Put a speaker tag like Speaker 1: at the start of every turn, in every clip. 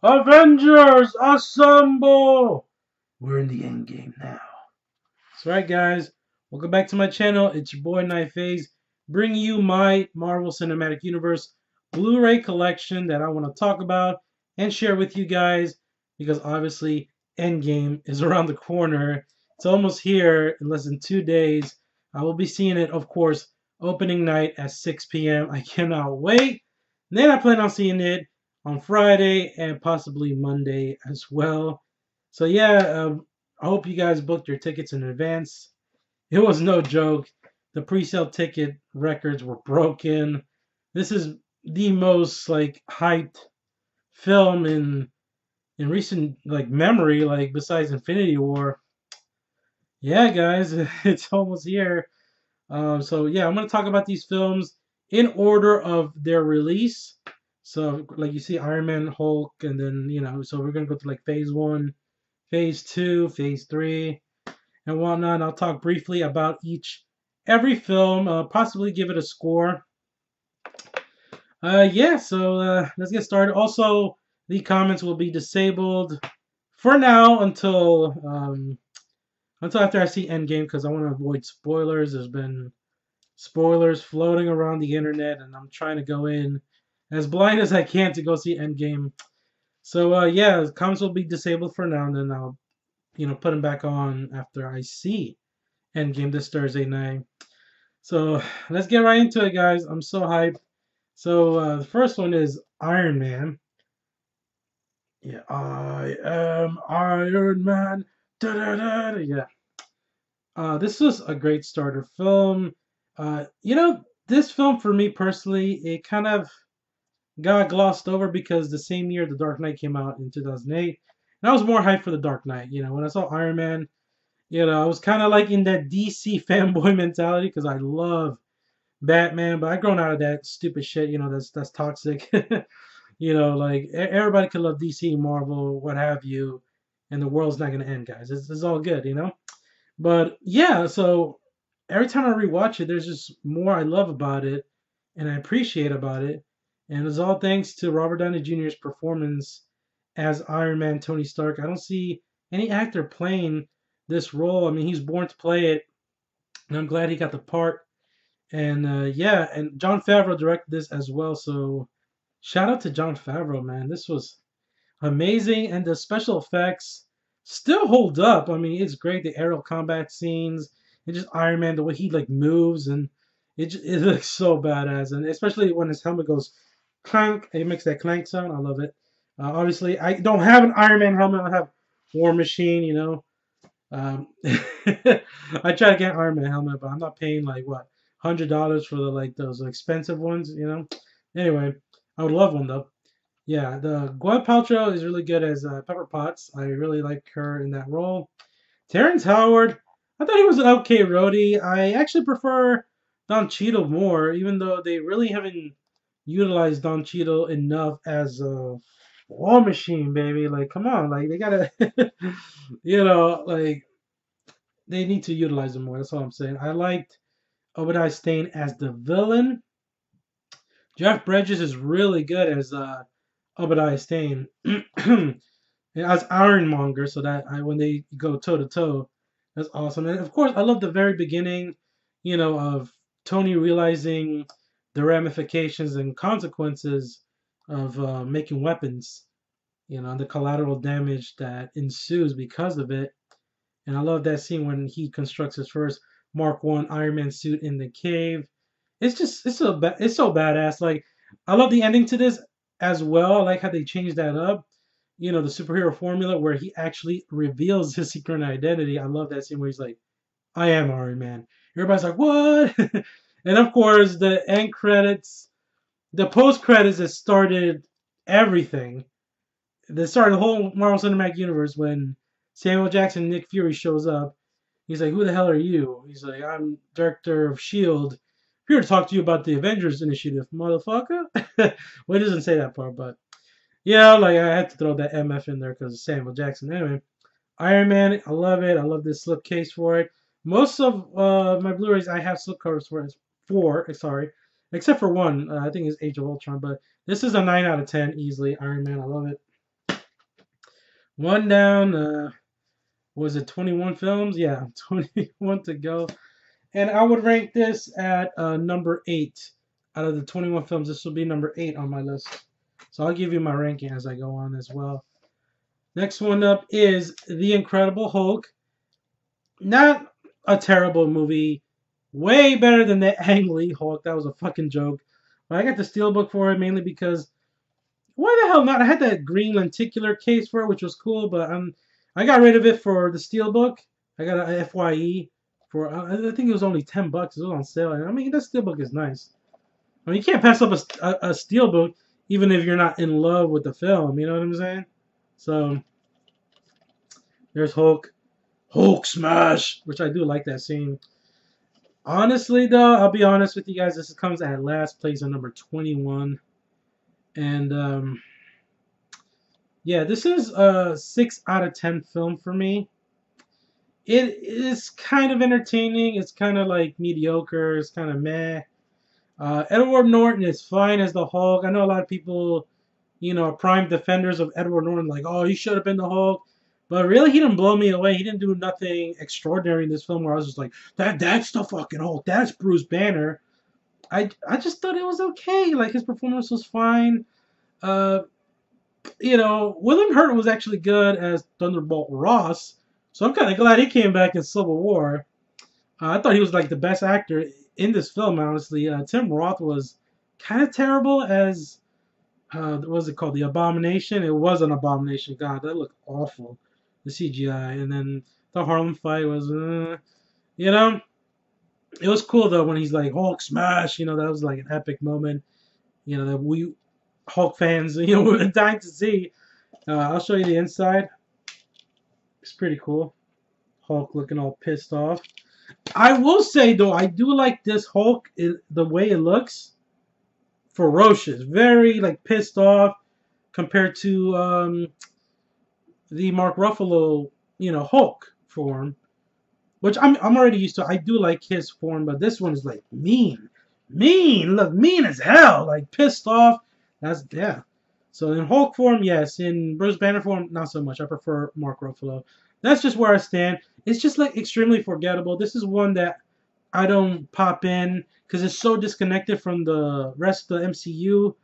Speaker 1: Avengers, assemble! We're in the end game now. That's right, guys. Welcome back to my channel. It's your boy Knife Phase, bringing you my Marvel Cinematic Universe Blu-ray collection that I want to talk about and share with you guys because obviously Endgame is around the corner. It's almost here in less than 2 days. I will be seeing it, of course, opening night at 6 p.m. I cannot wait. And then I plan on seeing it on Friday and possibly Monday as well. So yeah, I hope you guys booked your tickets in advance. It was no joke. The pre-sale ticket records were broken. This is the most like hyped film in recent like memory, like besides Infinity War. Yeah, guys, it's almost here. So yeah, I'm gonna talk about these films in order of their release. So like you see Iron Man, Hulk, and then so we're gonna go through like Phase 1, Phase 2, Phase 3, and whatnot. I'll talk briefly about every film, possibly give it a score. Yeah, so let's get started. Also, the comments will be disabled for now until after I see Endgame because I want to avoid spoilers. There's been spoilers floating around the internet, and I'm trying to go in as blind as I can to go see Endgame. So yeah, comments will be disabled for now, and then I'll put them back on after I see Endgame this Thursday night. So let's get right into it, guys. I'm so hyped. So the first one is Iron Man. Yeah, I am Iron Man. Da, da, da, da. Yeah. This was a great starter film. This film for me personally, it kind of got glossed over because the same year The Dark Knight came out in 2008, and I was more hyped for The Dark Knight. When I saw Iron Man, I was kind of like in that DC fanboy mentality because I love Batman, but I've grown out of that stupid shit. That's toxic. Like everybody can love DC, Marvel, what have you, and the world's not gonna end, guys. It's all good. But yeah, so every time I rewatch it, there's just more I love about it and I appreciate about it, and it's all thanks to Robert Downey Jr.'s performance as Iron Man, Tony Stark. I don't see any actor playing this role. I mean, he's born to play it, and I'm glad he got the part. And yeah, and Jon Favreau directed this as well. So shout out to Jon Favreau, man. This was amazing, and the special effects still hold up. I mean, it's great. The aerial combat scenes, and just Iron Man, the way he like moves, and it looks so badass. And especially when his helmet goes clank, it makes that clank sound. I love it. Obviously, I don't have an Iron Man helmet. I have War Machine. I try to get an Iron Man helmet, but I'm not paying like what $100 for the like those expensive ones. Anyway, I would love one though. Yeah, the Gwyneth Paltrow is really good as Pepper Potts. I really like her in that role. Terrence Howard, I thought he was an okay roadie. I actually prefer Don Cheadle more, even though they really haven't utilized Don Cheadle enough as a War Machine, baby. Like, come on, like they gotta, like they need to utilize him more. That's all I'm saying. I liked Obadiah Stane as the villain. Jeff Bridges is really good as Obadiah Stane as Ironmonger, so that when they go toe to toe, that's awesome. And of course, I love the very beginning, of Tony realizing the ramifications and consequences of making weapons, and the collateral damage that ensues because of it. And I love that scene when he constructs his first Mark One Iron Man suit in the cave. It's so badass. Like I love the ending to this as well. I like how they changed that up. The superhero formula where he actually reveals his secret identity. I love that scene where he's like, "I am Iron Man." Everybody's like, "What?" And of course, the end credits, the post credits that started everything. That started the whole Marvel Cinematic Universe when Samuel Jackson Nick Fury shows up. He's like, "Who the hell are you?" He's like, "I'm director of Shield. I'm here to talk to you about the Avengers Initiative, motherfucker." Well, it doesn't say that part, but yeah, like I had to throw that MF in there because of Samuel Jackson. Anyway, Iron Man, I love it. I love this slip case for it. Most of my Blu-rays I have slip covers for, sorry, except for one. I think it's Age of Ultron, but this is a 9 out of 10 easily. Iron Man, I love it. One down. Was it 21 films? Yeah, 21 to go. And I would rank this at number 8 out of the 21 films. This will be number 8 on my list. So I'll give you my ranking as I go on as well. Next one up is The Incredible Hulk. Not a terrible movie. Way better than the Ang Lee Hulk. That was a fucking joke. But I got the steelbook for it mainly because why the hell not? I had that green lenticular case for it, which was cool, but I got rid of it for the steelbook. I got a FYE for I think it was only $10. It was on sale. And I mean, that steelbook is nice. I mean, you can't pass up a steelbook even if you're not in love with the film. You know what I'm saying? So there's Hulk. Hulk smash, which I do like that scene. Honestly, though, I'll be honest with you guys. This comes at last place on number 21, and yeah, this is a 6 out of 10 film for me. It is kind of entertaining. It's kind of like mediocre. It's kind of meh. Edward Norton is fine as the Hulk. I know a lot of people, are prime defenders of Edward Norton, like, oh, he should have been the Hulk. But really, he didn't blow me away. He didn't do nothing extraordinary in this film where I was just like, that's the fucking Hulk. That's Bruce Banner. I just thought it was okay. Like, his performance was fine. Uh, William Hurt was actually good as Thunderbolt Ross. So I'm kind of glad he came back in Civil War. I thought he was like the best actor in this film, honestly. Tim Roth was kind of terrible as what was it called? The Abomination. It was an Abomination. God, that looked awful. The CGI, and then the Harlem fight was, it was cool though when he's like Hulk smash. That was like an epic moment. That we Hulk fans, were dying to see. I'll show you the inside. It's pretty cool. Hulk looking all pissed off. I will say though, I do like this Hulk. The way it looks, ferocious, very like pissed off compared to the Mark Ruffalo, Hulk form, which I'm already used to. I do like his form, but this one is like mean, look, mean as hell, like pissed off. That's yeah. So in Hulk form, yes. In Bruce Banner form, not so much. I prefer Mark Ruffalo. That's just where I stand. It's just like extremely forgettable. This is one that I don't pop in because it's so disconnected from the rest of the MCU.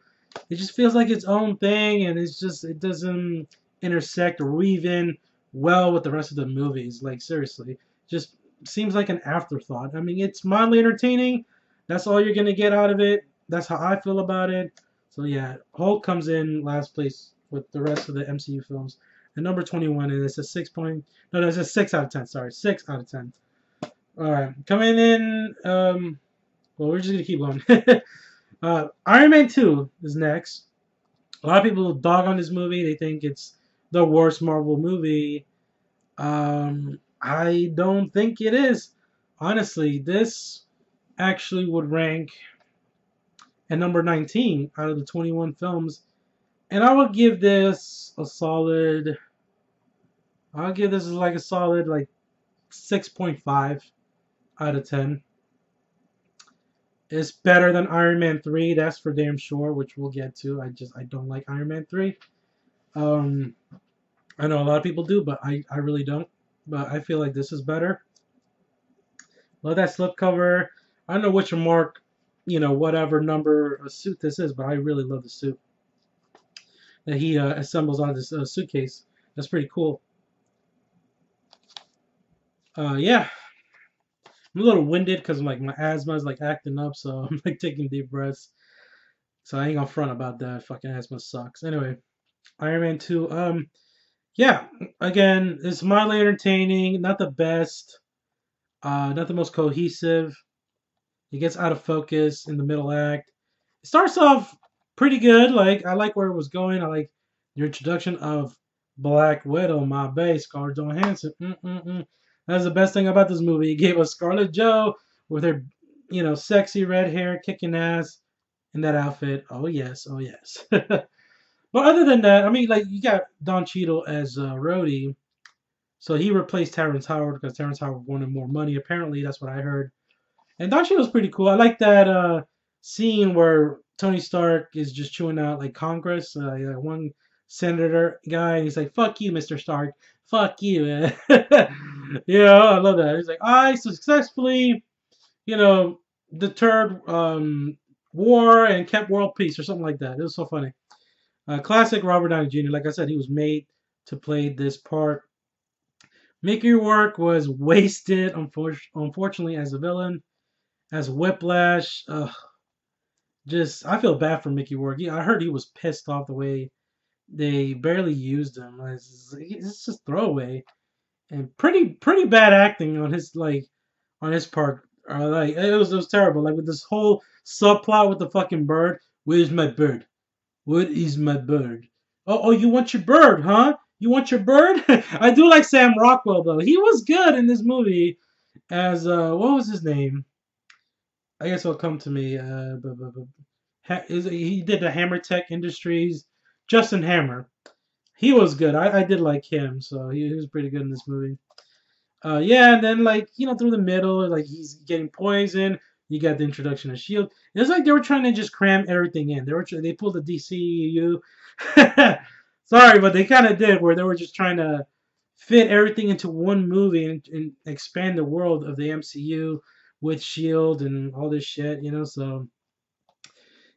Speaker 1: It just feels like its own thing, and it doesn't intersect or weave in well with the rest of the movies. Like seriously, just seems like an afterthought. I mean, it's mildly entertaining. That's all you're gonna get out of it. That's how I feel about it. So yeah, Hulk comes in last place with the rest of the MCU films. And number 21, and it's a 6 point. No, it's a 6 out of 10. Sorry, 6 out of 10. All right, coming in. Well, we're just gonna keep going. Iron Man 2 is next. A lot of people dog on this movie. They think it's the worst Marvel movie. I don't think it is. Honestly, this actually would rank at number 19 out of the 21 films. And I would give this a solid. I'll give this like a solid like 6.5 out of 10. It's better than Iron Man 3, that's for damn sure, which we'll get to. I don't like Iron Man 3. I know a lot of people do, but I really don't. But I feel like this is better. Love that slipcover. I don't know which mark, whatever number a suit this is, but I really love the suit that he assembles on this suitcase. That's pretty cool. Yeah. I'm a little winded because like my asthma is like acting up, so I'm like taking deep breaths. So I ain't gonna front about that. Fucking asthma sucks. Anyway, Iron Man 2. Yeah. Again, it's mildly entertaining. Not the best. Not the most cohesive. It gets out of focus in the middle act. It starts off pretty good. Like I like where it was going. I like the introduction of Black Widow, my bae, Scarlett Johansson. That's the best thing about this movie. It gave us Scarlett Joe with her, sexy red hair, kicking ass in that outfit. Oh yes, oh yes. But other than that, I mean, like you got Don Cheadle as Rhodey, so he replaced Terrence Howard because Terrence Howard wanted more money. Apparently, that's what I heard. And Don Cheadle's pretty cool. I like that scene where Tony Stark is just chewing out like Congress. One senator guy, and he's like, "Fuck you, Mr. Stark. Fuck you." I love that. He's like, "I successfully, you know, deterred war and kept world peace," or something like that. It was so funny. Classic Robert Downey Jr. Like I said, he was made to play this part. Mickey Rourke was wasted, unfortunately, as a villain, as Whiplash. Just I feel bad for Mickey Rourke. Yeah, I heard he was pissed off the way they barely used him. It's just throwaway and pretty bad acting on his part. Like it was terrible. Like with this whole subplot with the fucking bird. Where's my bird? What is my bird? Oh, you want your bird, huh? You want your bird? I do like Sam Rockwell though. He was good in this movie as what was his name? I guess it'll come to me. He did the Hammer Tech Industries. Justin Hammer. He was good. I did like him, so he was pretty good in this movie. Yeah, and then through the middle, like he's getting poisoned. You got the introduction of Shield. It's like they were trying to just cram everything in. They pulled the DCU. Sorry, but they kind of did where they were just trying to fit everything into one movie and expand the world of the MCU with Shield and all this shit. So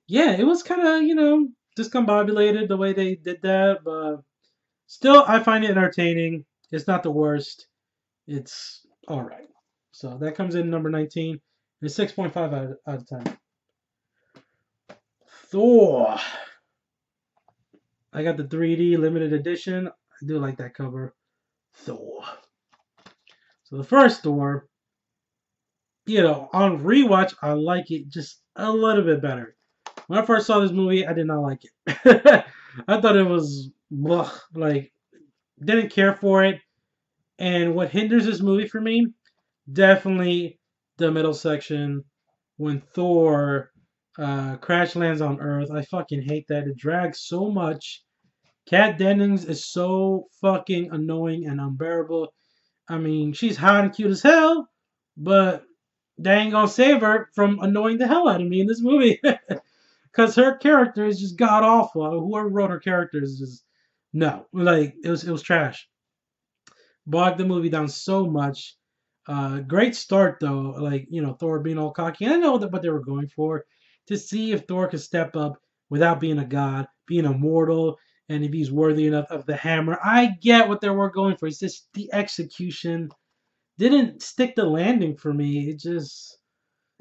Speaker 1: yeah, it was kind of discombobulated the way they did that, but still, I find it entertaining. It's not the worst. It's all right. So that comes in number 19. It's 6.5 out of 10. Thor. I got the 3D limited edition. I do like that cover. Thor. So the first Thor, on rewatch, I like it just a little bit better. When I first saw this movie, I did not like it. I thought it was didn't care for it. And what hinders this movie for me, definitely the middle section when Thor crash lands on Earth. I fucking hate that. It drags so much. Kat Dennings is so fucking annoying and unbearable. I mean, she's hot and cute as hell, but they ain't gonna save her from annoying the hell out of me in this movie. Because her character is just god awful. Whoever wrote her character is just no. It was trash. Bogged the movie down so much. Great start though, Thor being all cocky. I know what they were going for, to see if Thor could step up without being a god, being immortal, and if he's worthy enough of the hammer. I get what they were going for. It's just the execution didn't stick the landing for me. It just,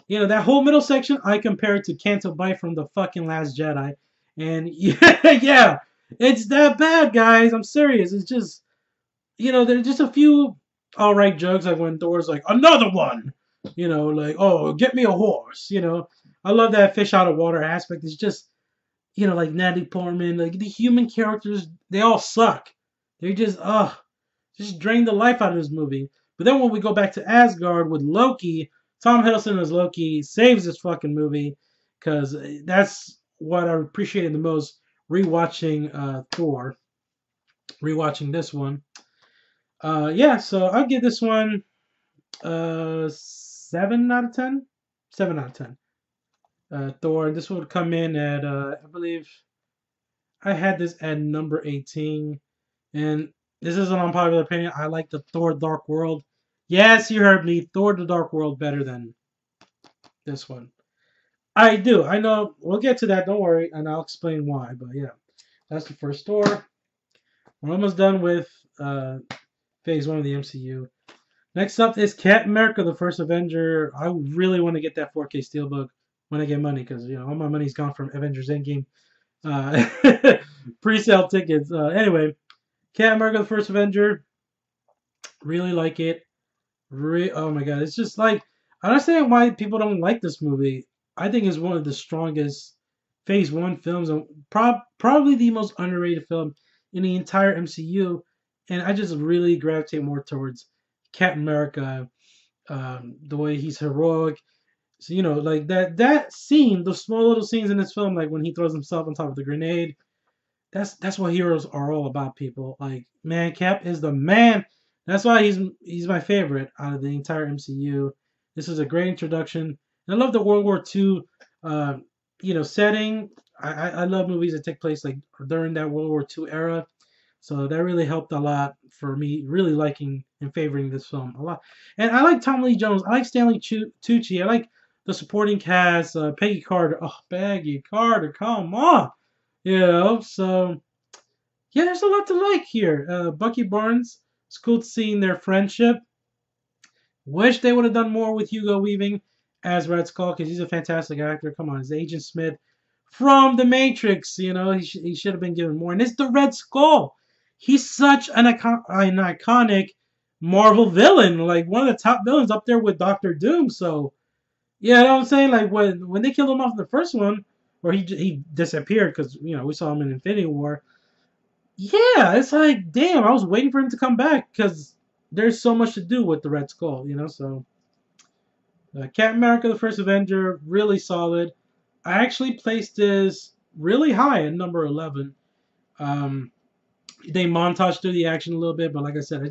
Speaker 1: that whole middle section I compare it to Canto Bight from the fucking Last Jedi, and yeah, it's that bad, guys. I'm serious. It's just there's just a few alright jokes, like when Thor's like, another one! Oh, get me a horse, I love that fish out of water aspect. It's just, like Natalie Portman, like the human characters, they all suck. They just drain the life out of this movie. But then when we go back to Asgard with Loki, Tom Hiddleston as Loki saves this fucking movie, because that's what I appreciated the most rewatching Thor. Rewatching this one. Yeah, so I'll give this one 7 out of 10. 7 out of 10. Thor, this would come in at, I believe, I had this at number 18. And this is an unpopular opinion. I like the Thor Dark World. Yes, you heard me. Thor the Dark World better than this one. I do. I know. We'll get to that. Don't worry. And I'll explain why. But yeah, that's the first Thor. We're almost done with Phase 1 of the MCU. Next up is Captain America, the first Avenger. I really want to get that 4K Steelbook when I get money, because all my money's gone from Avengers Endgame pre-sale tickets. Anyway, Captain America, the first Avenger. Really like it. Oh my god, it's just like, I understand why people don't like this movie. I think it's one of the strongest Phase 1 films, and probably the most underrated film in the entire MCU. And I just really gravitate more towards Captain America, the way he's heroic. So, like that scene, the small little scenes in this film, like when he throws himself on top of the grenade, that's what heroes are all about, people. Like, man, Cap is the man. That's why he's my favorite out of the entire MCU. This is a great introduction. And I love the World War II, setting. I love movies that take place like during that World War II era. So that really helped a lot for me really liking and favoring this film a lot. And I like Tom Lee Jones. I like Stanley Tucci. I like the supporting cast. Peggy Carter. Oh, Peggy Carter, come on. You know, so yeah, there's a lot to like here. Bucky Barnes. It's cool seeing their friendship. Wish they would have done more with Hugo Weaving as Red Skull because he's a fantastic actor. Come on, it's Agent Smith from The Matrix. You know, he should have been given more. And it's the Red Skull. He's such an iconic Marvel villain, like one of the top villains up there with Doctor Doom. So, yeah, you know what I'm saying? Like when they killed him off in the first one, or he disappeared because we saw him in Infinity War. Yeah, it's like damn, I was waiting for him to come back because there's so much to do with the Red Skull. So Captain America: The First Avenger, really solid. I actually placed this really high at number 11. Um, they montage through the action a little bit, but like I said,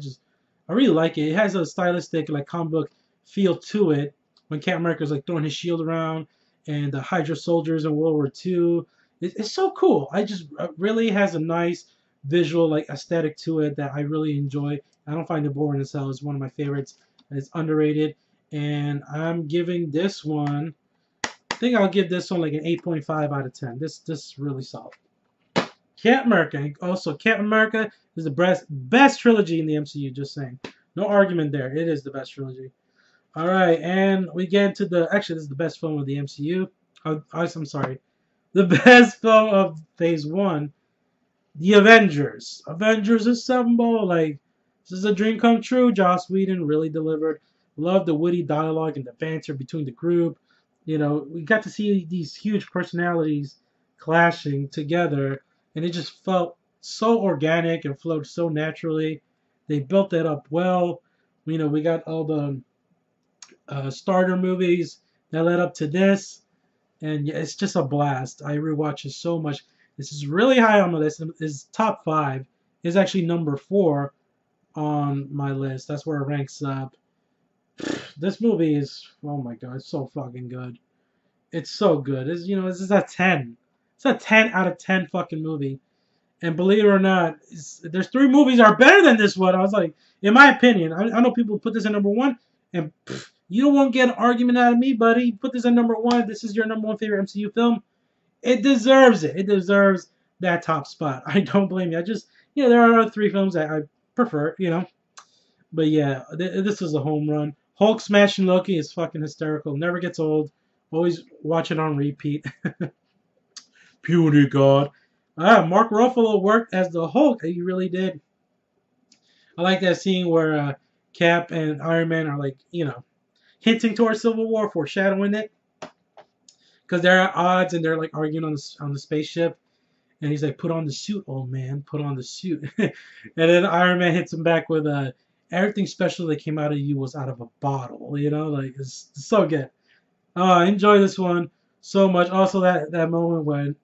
Speaker 1: I really like it. It has a stylistic like comic book feel to it when Captain America's like throwing his shield around and the Hydra soldiers in World War II. It's so cool. Really has a nice visual like aesthetic to it that I really enjoy. I don't find it boring as hell. It's one of my favorites. It's underrated, and I'm giving this one. I think I'll give this one like an 8.5 out of 10. This is really solid. Captain America. Also, Captain America is the best trilogy in the MCU. Just saying. No argument there. It is the best trilogy. All right, and we get to actually, this is the best film of the MCU. I'm sorry. The best film of Phase 1. The Avengers. Avengers Assemble. Like, this is a dream come true. Joss Whedon really delivered. Love the witty dialogue and the banter between the group. We got to see these huge personalities clashing together, and it just felt so organic and flowed so naturally. They built that up well. We got all the starter movies that led up to this, and yeah, it's just a blast. I rewatch it so much. This is really high on my list. It's top 5. It's actually number 4 on my list. That's where it ranks up. This movie is, oh my god, it's so fucking good. It's so good. This is a 10. It's a 10 out of 10 fucking movie. And believe it or not, there's 3 movies that are better than this one. I was like, in my opinion, I know people put this at number 1, and you won't get an argument out of me, buddy. Put this at number 1. This is your number 1 favorite MCU film. It deserves it. It deserves that top spot. I don't blame you. There are 3 films that I prefer, But yeah, this is a home run. Hulk smashing Loki is fucking hysterical. Never gets old. Always watch it on repeat. Puny God. Mark Ruffalo worked as the Hulk. He really did. I like that scene where Cap and Iron Man are like, hinting towards Civil War, foreshadowing it. Because they're at odds and they're like arguing on the spaceship. And he's like, put on the suit, old man. Put on the suit. And then Iron Man hits him back with everything special that came out of you was out of a bottle. Like it's so good. I enjoy this one so much. Also, that moment when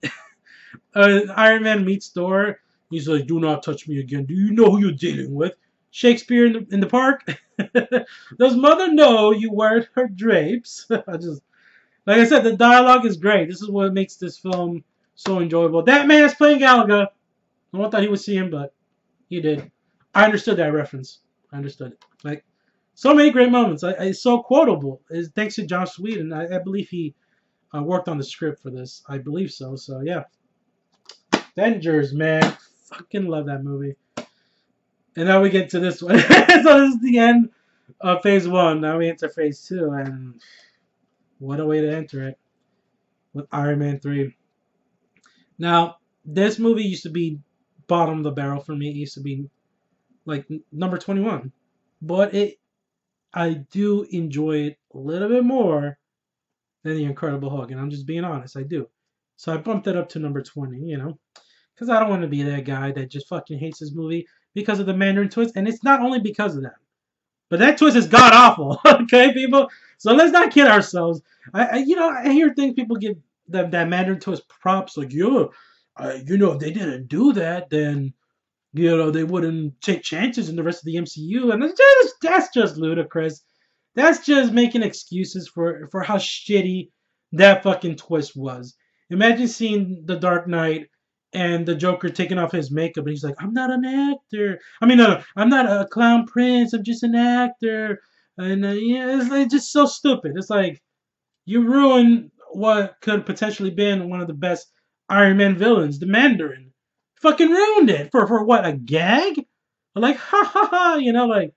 Speaker 1: Iron Man meets Thor, he's like, "Do not touch me again. Do you know who you're dealing with? Shakespeare in the park? Does mother know you wear her drapes?" Like I said, the dialogue is great. This is what makes this film so enjoyable. That man is playing Galaga. No one thought he would see him, but he did. I understood that reference. I understood it. Like, so many great moments. It's so quotable. It's thanks to Joss Whedon. I believe he worked on the script for this. I believe so. So, yeah. Avengers, man. Fucking love that movie. And now we get to this one. So this is the end of Phase 1. Now we enter Phase 2. And what a way to enter it. With Iron Man 3. Now, this movie used to be bottom of the barrel for me. It used to be like number 21. But I do enjoy it a little bit more than The Incredible Hulk. And I'm just being honest. I do. So I bumped it up to number 20, Because I don't want to be that guy that just fucking hates this movie because of the Mandarin twist. And it's not only because of that. But that twist is god awful. Okay, people? So let's not kid ourselves. I hear things people give that Mandarin twist props. Like, if they didn't do that, then, they wouldn't take chances in the rest of the MCU. And that's just ludicrous. That's just making excuses for how shitty that fucking twist was. Imagine seeing The Dark Knight and the Joker taking off his makeup and he's like, "I'm not an actor. I mean, no, I'm not a clown prince. I'm just an actor." And yeah, it's just so stupid. It's like you ruin what could potentially been one of the best Iron Man villains, the Mandarin. Fucking ruined it for what, a gag? Like ha ha ha, like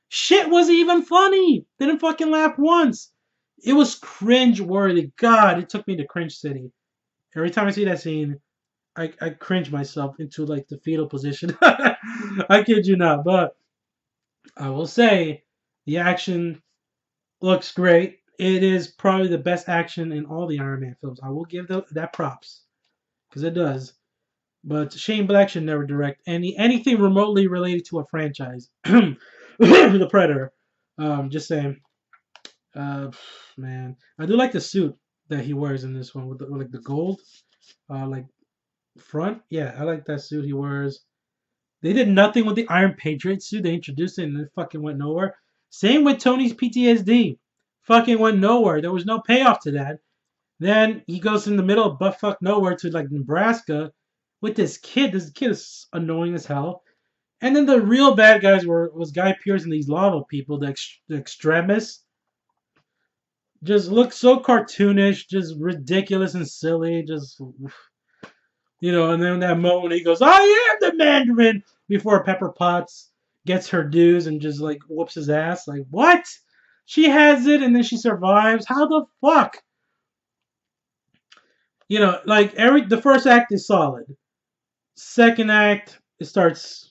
Speaker 1: shit wasn't even funny. Didn't fucking laugh once. It was cringe worthy. God, it took me to cringe city. Every time I see that scene, I cringe myself into like the fetal position. I kid you not, but I will say the action looks great. It is probably the best action in all the Iron Man films. I will give that props because it does. But Shane Black should never direct anything remotely related to a franchise. The Predator. Just saying. Uh, man, I do like the suit that he wears in this one with like the gold, like front. Yeah, I like that suit he wears. They did nothing with the Iron Patriot suit. They introduced it and it fucking went nowhere. Same with Tony's PTSD. Fucking went nowhere. There was no payoff to that. Then he goes in the middle of buttfuck nowhere to like Nebraska with this kid. This kid is annoying as hell. And then the real bad guys was Guy Pearce and these lava people, the extremists. Just look so cartoonish, just ridiculous and silly. Just and then that moment he goes, "I am the Mandarin," before Pepper Potts gets her dues and just like whoops his ass. Like what? She has it and then she survives. How the fuck? Like the first act is solid. Second act, it starts.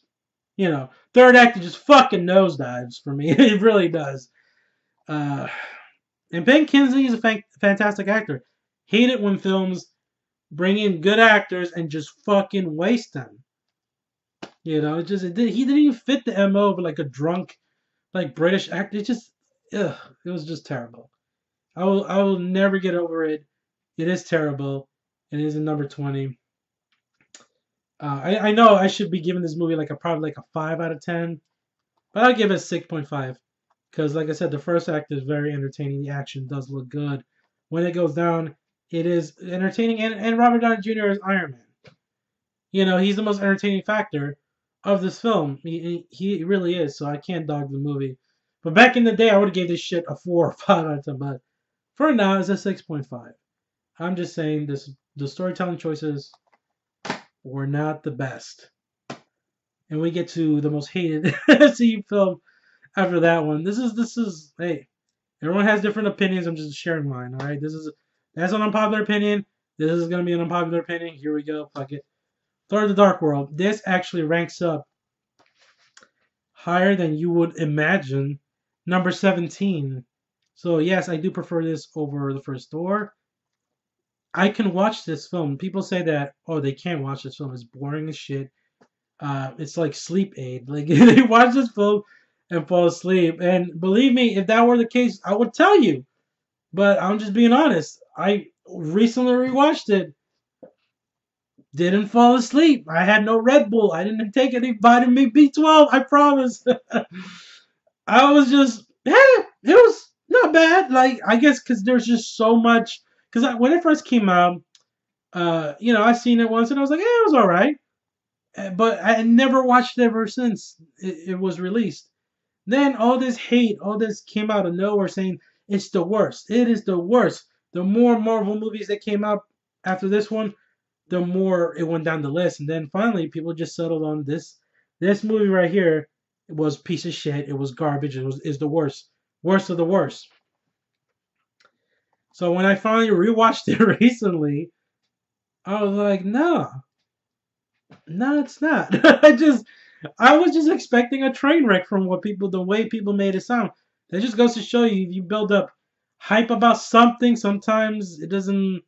Speaker 1: Third act, it just fucking nosedives for me. It really does. Uh, and Ben Kingsley is a fantastic actor. Hate it when films bring in good actors and just fucking waste them. He didn't even fit the MO of like a drunk, like British actor. It was just terrible. I will never get over it. It is terrible. It is a number 20. I know I should be giving this movie probably like a 5 out of 10, but I'll give it a 6.5 because like I said, the first act is very entertaining. The action does look good. When it goes down, it is entertaining, and Robert Downey Jr. is Iron Man. He's the most entertaining factor of this film. He really is. So I can't dog the movie. But back in the day, I would have gave this shit a 4 or 5 out of 10. But for now, it's a 6.5. I'm just saying the storytelling choices were not the best. And we get to the most hated MCU film after that one. This is hey, everyone has different opinions. I'm just sharing mine. All right, that's an unpopular opinion. This is gonna be an unpopular opinion. Here we go. Fuck it. Thor: The Dark World. This actually ranks up higher than you would imagine. Number 17. So yes, I do prefer this over the first Thor. I can watch this film. People say that, oh, they can't watch this film. It's boring as shit. It's like sleep aid. Like they watch this film and fall asleep. And believe me, if that were the case, I would tell you. But I'm just being honest. I recently rewatched it. Didn't fall asleep. I had no Red Bull. I didn't take any vitamin B12. I promise. I was just, it was not bad. Like, I guess because there's just so much. Because when it first came out, I seen it once and I was like, it was all right. But I never watched it ever since it was released. Then all this hate, all this came out of nowhere saying it's the worst. It is the worst. The more Marvel movies that came out after this one, the more it went down the list. And then finally, people just settled on this movie right here. It was piece of shit. It was garbage. Is the worst of the worst. So when I finally rewatched it recently, I was like, no, it's not. I was just expecting a train wreck from the way people made it sound. That just goes to show you, if you build up hype about something, sometimes it doesn't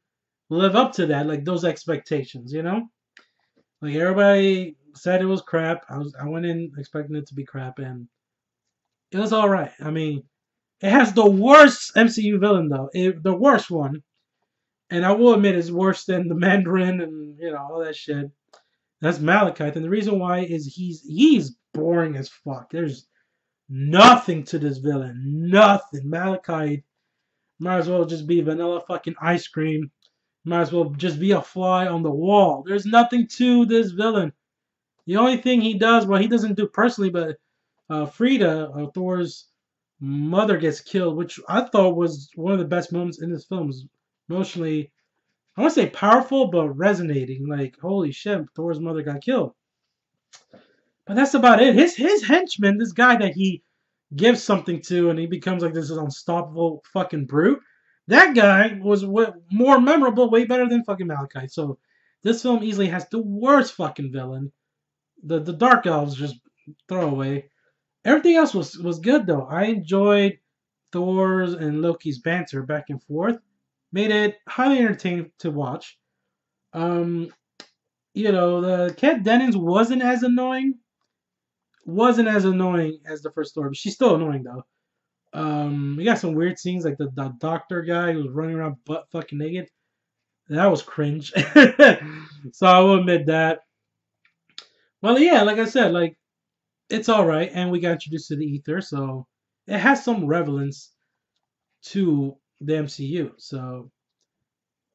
Speaker 1: live up to that, like those expectations, Like everybody said it was crap. I went in expecting it to be crap, and it was all right. I mean, it has the worst MCU villain though, the worst one, and I will admit it's worse than the Mandarin and all that shit. That's Malekith, and the reason why is he's boring as fuck. There's nothing to this villain, nothing. Malekith might as well just be vanilla fucking ice cream. Might as well just be a fly on the wall. There's nothing to this villain. The only thing he does, well, he doesn't do personally, but Frida, Thor's mother, gets killed, which I thought was one of the best moments in this film. It was emotionally, I want to say powerful, but resonating. Like, holy shit, Thor's mother got killed. But that's about it. His henchman, this guy that he gives something to, and he becomes like this unstoppable fucking brute. That guy was more memorable, way better than fucking Malachi. So this film easily has the worst fucking villain. The Dark Elves just throwaway. Everything else was good though. I enjoyed Thor's and Loki's banter back and forth. Made it highly entertaining to watch. Um, the Kat Dennings wasn't as annoying as the first Thor, but she's still annoying though. We got some weird scenes like the doctor guy who was running around butt fucking naked. That was cringe. So I will admit that. Well, yeah, like I said, like it's all right, and we got introduced to the ether, so it has some relevance to the MCU. So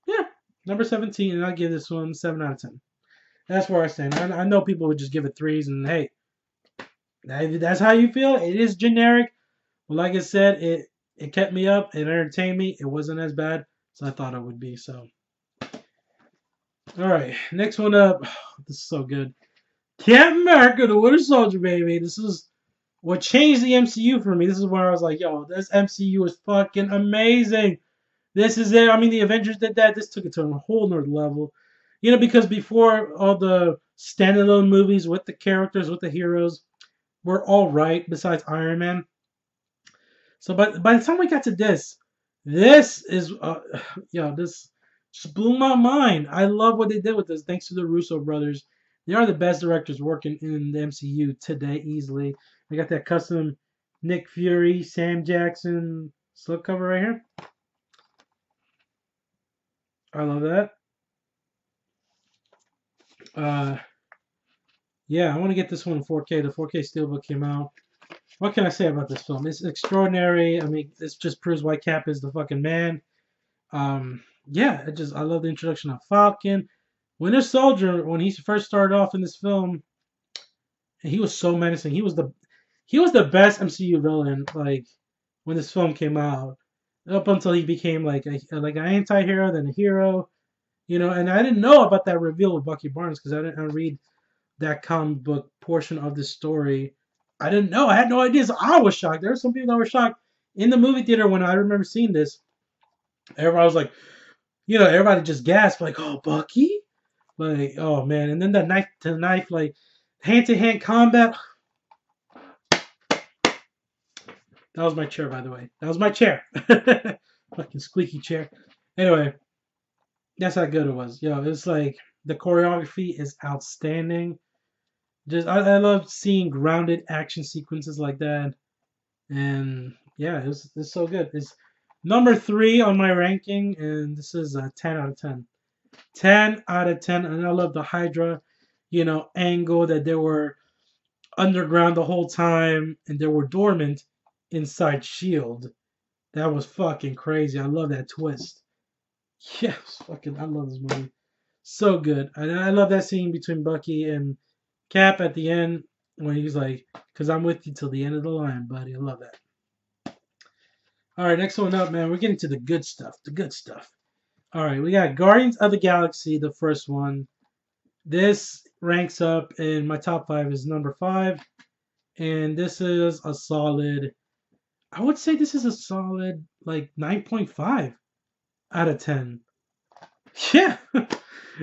Speaker 1: yeah, number 17, and I give this one 7 out of 10. That's where I stand. I know people would just give it threes, and hey, that's how you feel. It is generic. But like I said, it kept me up. It entertained me. It wasn't as bad as I thought it would be. So, all right, next one up. This is so good. Captain America, the Winter Soldier, baby. This is what changed the MCU for me. This is where I was like, yo, this MCU is fucking amazing. This is it. I mean, the Avengers did that. This took it to a whole nother level. Because before all the standalone movies with the characters, with the heroes, were all right, besides Iron Man. So by the time we got to this is this just blew my mind. I love what they did with this. Thanks to the Russo brothers, they are the best directors working in the MCU today easily. I got that custom Nick Fury, Sam Jackson slipcover right here. I love that. Yeah, I want to get this one in 4K. The 4K Steelbook came out. What can I say about this film? It's extraordinary. I mean, this just proves why Cap is the fucking man. Yeah, I love the introduction of Falcon. Winter Soldier, when he first started off in this film, he was so menacing. He was the best MCU villain. Like when this film came out, up until he became like an anti-hero, then a hero. And I didn't know about that reveal with Bucky Barnes because I didn't read that comic book portion of the story. I didn't know. I had no idea. So I was shocked. There were some people that were shocked in the movie theater when I remember seeing this. Everybody was like, everybody just gasped, like, oh, Bucky? Like, oh, man. And then that knife to knife, like, hand-to-hand combat. That was my chair, by the way. That was my chair. Fucking squeaky chair. Anyway, that's how good it was. It's like, the choreography is outstanding. I love seeing grounded action sequences like that. And, yeah, it's so good. It's number 3 on my ranking, and this is a 10 out of 10. 10 out of 10, and I love the Hydra, angle that they were underground the whole time, and they were dormant inside S.H.I.E.L.D. That was fucking crazy. I love that twist. Yes, I love this movie. So good. And I love that scene between Bucky and Cap at the end when he's like, because I'm with you till the end of the line, buddy. I love that. All right, next one up, man. We're getting to the good stuff. The good stuff. All right, we got Guardians of the Galaxy, the first one. This ranks up in my top 5 is number 5. And this is a solid, I would say this is a solid, like, 9.5 out of 10. Yeah,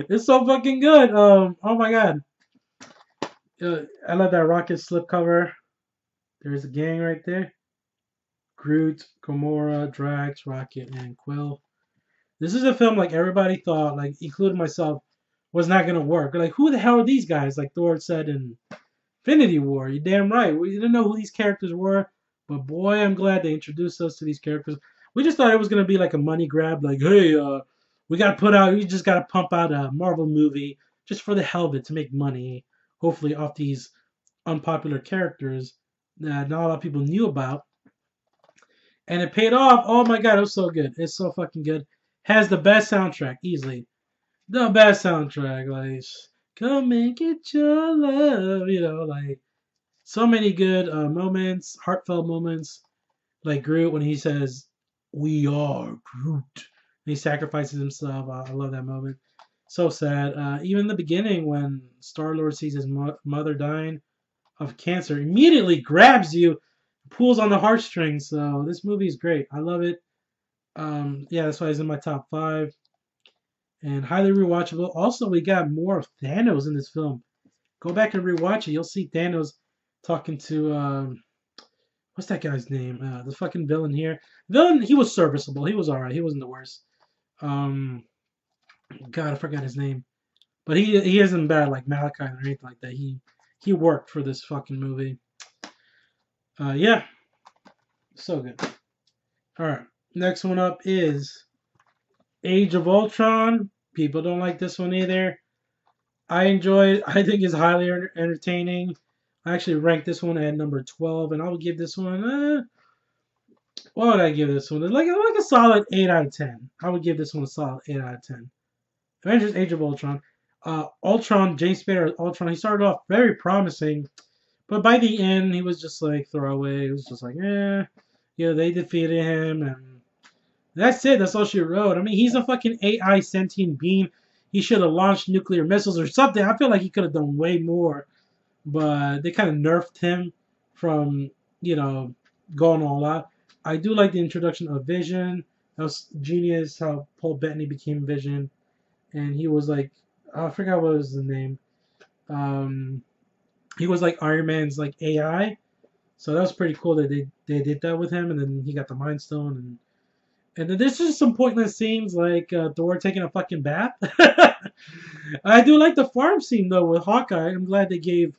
Speaker 1: it's so fucking good. Oh my god. I love that Rocket slipcover. There's a gang right there. Groot, Gamora, Drax, Rocket, and Quill. This is a film like everybody thought, like including myself, was not gonna work. Like, who the hell are these guys? Like Thor said in Infinity War. You're damn right. We didn't know who these characters were, but boy, I'm glad they introduced us to these characters. We just thought it was gonna be like a money grab, like, hey, we just gotta pump out a Marvel movie just for the hell of it to make money, hopefully off these unpopular characters that not a lot of people knew about. And it paid off. Oh my god, it was so good. It's so fucking good. Has the best soundtrack, easily. The best soundtrack, like come and get your love, like so many good moments, heartfelt moments, like Groot when he says, "We are Groot." And he sacrifices himself. I love that moment. So sad. Even in the beginning, when Star Lord sees his mother dying of cancer, immediately grabs you, pulls on the heartstrings. So this movie is great. I love it. Yeah, that's why it's in my top five and highly rewatchable. Also, we got more of Thanos in this film. Go back and rewatch it. You'll see Thanos talking to what's that guy's name? The fucking villain here. Villain, he was serviceable. He was alright. He wasn't the worst. Um, God, I forgot his name. But he isn't bad like Malachi or anything like that. He worked for this fucking movie. Yeah, so good. All right, next one up is Age of Ultron. People don't like this one either. I enjoy it. I think it's highly entertaining. I actually ranked this one at number 12, and I would give this one. What would I give this one? Like a solid 8 out of 10. I would give this one a solid 8 out of 10. Avengers: Age of Ultron. Ultron, James Spader, Ultron. He started off very promising, but by the end, he was just like throwaway. It was just like, they defeated him, and that's it. That's all she wrote. I mean, he's a fucking AI sentient being. He should have launched nuclear missiles or something. I feel like he could have done way more, but they kind of nerfed him from, going all out. I do like the introduction of Vision. That was genius how Paul Bettany became Vision. And he was like, I forgot what was the name. He was like Iron Man's like AI. So that was pretty cool that they did that with him. And then he got the Mind Stone. And then there's just some pointless scenes like Thor taking a fucking bath. I do like the farm scene though with Hawkeye. I'm glad they gave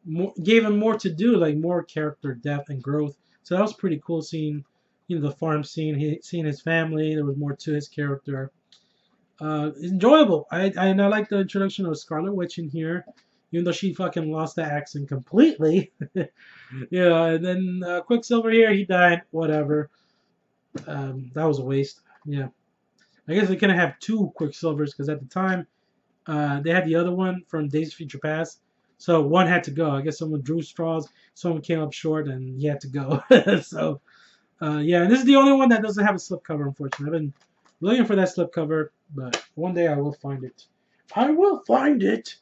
Speaker 1: him more to do, like more character depth and growth. So that was pretty cool seeing, the farm scene, seeing his family. There was more to his character. Enjoyable. I like the introduction of Scarlet Witch in here, even though she fucking lost the accent completely. Yeah, and then Quicksilver here, he died. Whatever. That was a waste. Yeah. I guess they couldn't have two Quicksilvers because at the time they had the other one from Days of Future Past. So one had to go. I guess someone drew straws, someone came up short, and he had to go. So, yeah, and this is the only one that doesn't have a slipcover, unfortunately. I've been looking for that slipcover, but one day I will find it. I will find it!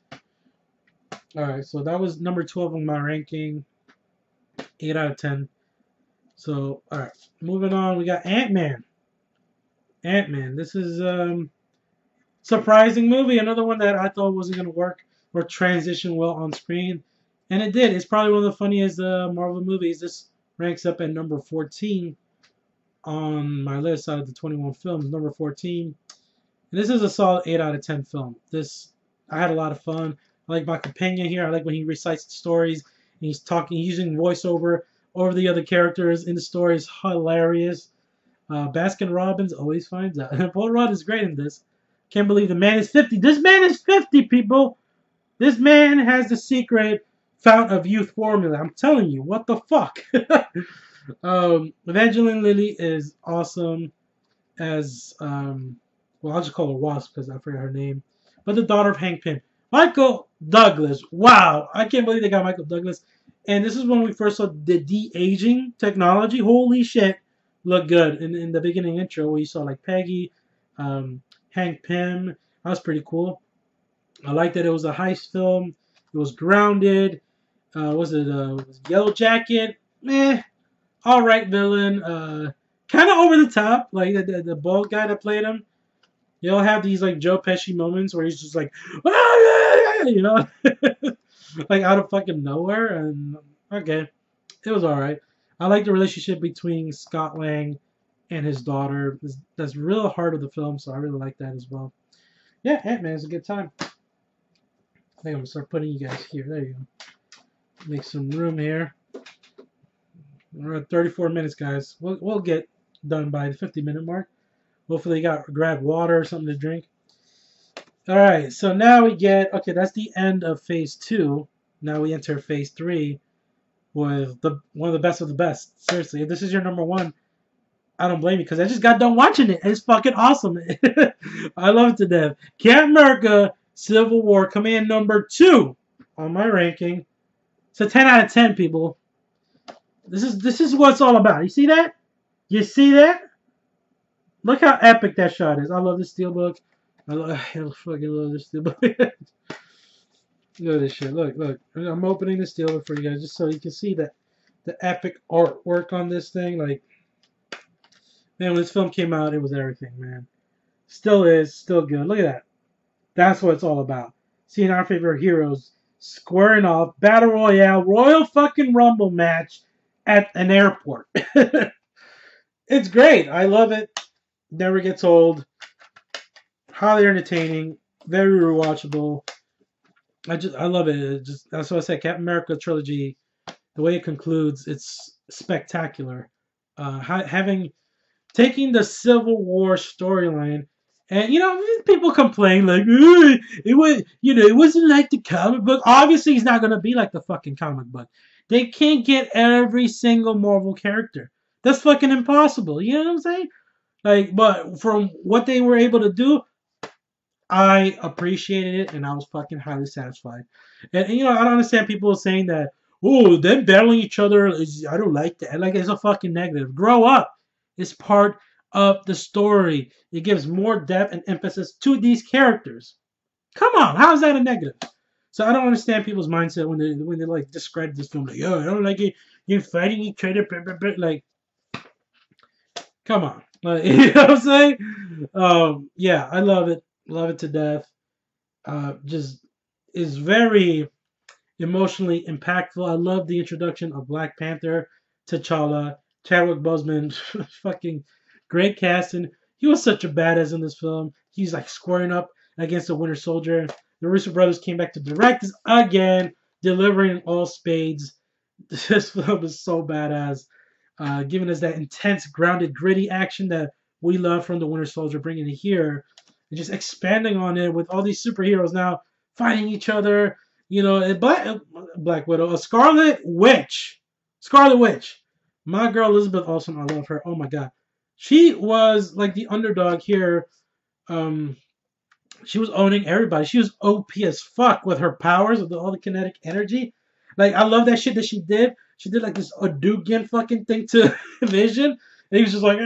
Speaker 1: Alright, so that was number 12 on my ranking. 8 out of 10. So, alright, moving on, we got Ant-Man. Ant-Man. This is surprising movie. Another one that I thought wasn't going to work or transition well on screen. And it did. It's probably one of the funniest Marvel movies. This ranks up at number 14 on my list out of the 21 films. Number 14. And this is a solid 8 out of 10 film. I had a lot of fun. I like my companion here. I like when he recites the stories. And he's using voiceover over the other characters in the story. It's hilarious. Baskin Robbins always finds out. Paul Rudd is great in this. Can't believe the man is 50. This man is 50, people. This man has the secret fountain of youth formula. I'm telling you, what the fuck? Evangeline Lilly is awesome as, well, I'll just call her Wasp because I forgot her name. But the daughter of Hank Pym. Michael Douglas. Wow. I can't believe they got Michael Douglas. And this is when we first saw the de-aging technology. Holy shit. Looked good. In the beginning intro where you saw like Peggy, Hank Pym. That was pretty cool. I liked that it was a heist film. It was grounded. Was it Yellow Jacket? Meh. Alright villain. Kind of over the top. Like the bald guy that played him. You'll have these like Joe Pesci moments where he's just like, like out of fucking nowhere. And okay, it was alright. I like the relationship between Scott Lang and his daughter. That's really the heart of the film, so I really like that as well. Yeah, Ant-Man is a good time. I think I'm gonna start putting you guys here. There you go. Make some room here. We're at 34 minutes, guys. We'll get done by the 50-minute mark. Hopefully, you grab water or something to drink. All right, so now we get that's the end of Phase 2. Now we enter Phase 3 with one of the best of the best. Seriously, if this is your number one, I don't blame you because I just got done watching it. It's fucking awesome. I love it to death. Captain America: Civil War coming in number 2 on my ranking. It's a 10 out of 10, people. This is what it's all about. You see that? You see that? Look how epic that shot is. I love this steelbook. I fucking love this steelbook. Look at this shit. Look. I'm opening the steelbook for you guys just so you can see that the epic artwork on this thing. Like, man, when this film came out, it was everything, man. Still is, still good. Look at that. That's what it's all about. Seeing our favorite heroes squaring off, battle royale, Royal fucking Rumble match at an airport. It's great. I love it. Never gets old. Highly entertaining. Very rewatchable. I love it. That's what I said. Captain America trilogy. The way it concludes, it's spectacular. Taking the Civil War storyline, and people complain like it wasn't like the comic book. Obviously, he's not gonna be like the fucking comic book. They can't get every single Marvel character. That's fucking impossible. You know what I'm saying? Like, but from what they were able to do, I appreciated it, and I was fucking highly satisfied. And I don't understand people saying that, oh, them battling each other is, I don't like that. Like, it's a fucking negative. Grow up. It's part of the story. It gives more depth and emphasis to these characters. Come on, how is that a negative? So I don't understand people's mindset when they like describe this film like, oh, I don't like it. You're fighting each other, like, come on. Like, you know what I'm saying? Yeah, I love it. Love it to death. Just is very emotionally impactful. I love the introduction of Black Panther, T'Challa, Chadwick Boseman, fucking great casting. He was such a badass in this film. He's like squaring up against the Winter Soldier. The Russo brothers came back to direct this again, delivering all spades. This film is so badass, giving us that intense, grounded, gritty action that we love from the Winter Soldier, bringing it here and just expanding on it with all these superheroes now fighting each other. Black Widow, a Scarlet Witch. My girl Elizabeth Olsen, I love her. Oh my god, she was like the underdog here. She was owning everybody. She was OP as fuck with her powers, with all the kinetic energy. Like, I love that shit that she did. She did like this Hadouken fucking thing to Vision, and he was just like,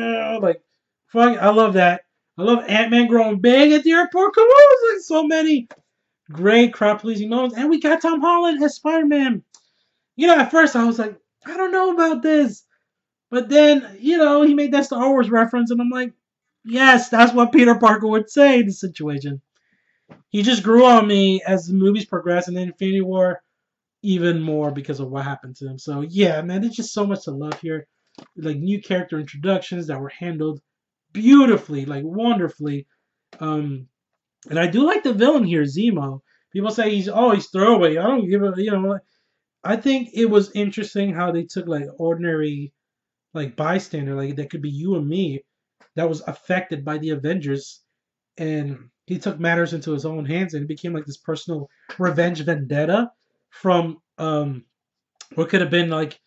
Speaker 1: fuck. I love that. I love Ant-Man growing big at the airport. Come on, it's like so many great crowd-pleasing moments, and we got Tom Holland as Spider-Man. At first I was like, I don't know about this, but then he made that Star Wars reference, and I'm like, yes, that's what Peter Parker would say in this situation. He just grew on me as the movies progressed, and then Infinity War even more because of what happened to him. So yeah, man, there's just so much to love here. Like, new character introductions that were handled beautifully, like wonderfully. And I do like the villain here, Zemo. People say he's throwaway. I don't give a. I think it was interesting how they took like ordinary, like bystander, like that could be you and me, that was affected by the Avengers, and he took matters into his own hands and it became like this personal revenge vendetta from what could have been like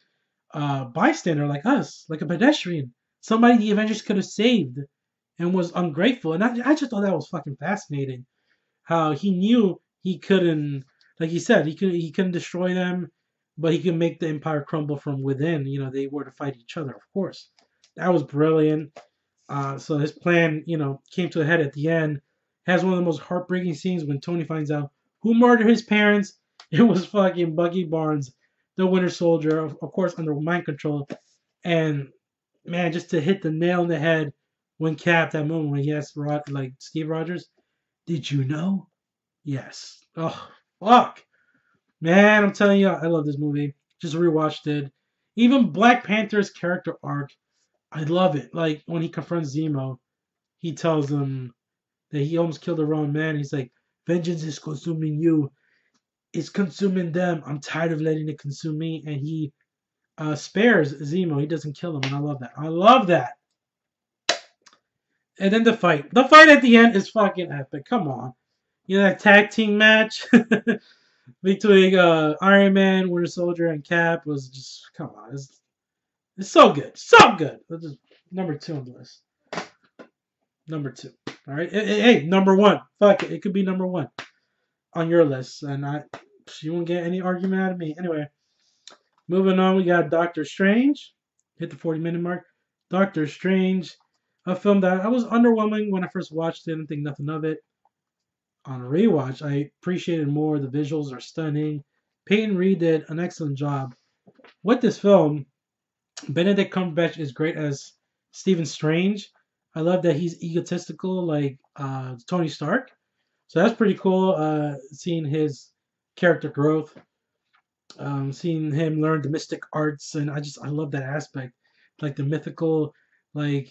Speaker 1: a bystander like us, like a pedestrian, somebody the Avengers could have saved and was ungrateful. And I just thought that was fucking fascinating. How he knew he couldn't, like he said, he couldn't destroy them, but he could make the empire crumble from within. They were to fight each other, of course. That was brilliant. So his plan, came to a head at the end. Has one of the most heartbreaking scenes when Tony finds out who murdered his parents. It was fucking Bucky Barnes, the Winter Soldier, of course, under mind control. And man, just to hit the nail in the head when Cap, that moment when he asked Steve Rogers, "Did you know?" Yes. Oh, fuck. Man, I'm telling you, I love this movie. Just rewatched it. Even Black Panther's character arc, I love it. Like, when he confronts Zemo, he tells him that he almost killed the wrong man. He's like, vengeance is consuming you. It's consuming them. I'm tired of letting it consume me. And he spares Zemo. He doesn't kill him. And I love that. I love that. And then the fight. The fight at the end is fucking epic. Come on. That tag team match between Iron Man, Winter Soldier, and Cap was just, come on. It's so good. So good. Number two on the list. Number two. All right. Hey, number one. Fuck it. It could be number one on your list, and you won't get any argument out of me. Anyway, moving on. We got Doctor Strange. Hit the 40-minute mark. Doctor Strange, a film that I was underwhelming when I first watched it. Didn't think nothing of it. On a rewatch, I appreciated more. The visuals are stunning. Peyton Reed did an excellent job with this film. Benedict Cumberbatch is great as Stephen Strange. I love that he's egotistical like Tony Stark. So that's pretty cool. Seeing his character growth, seeing him learn the mystic arts, and I love that aspect, like the mythical, like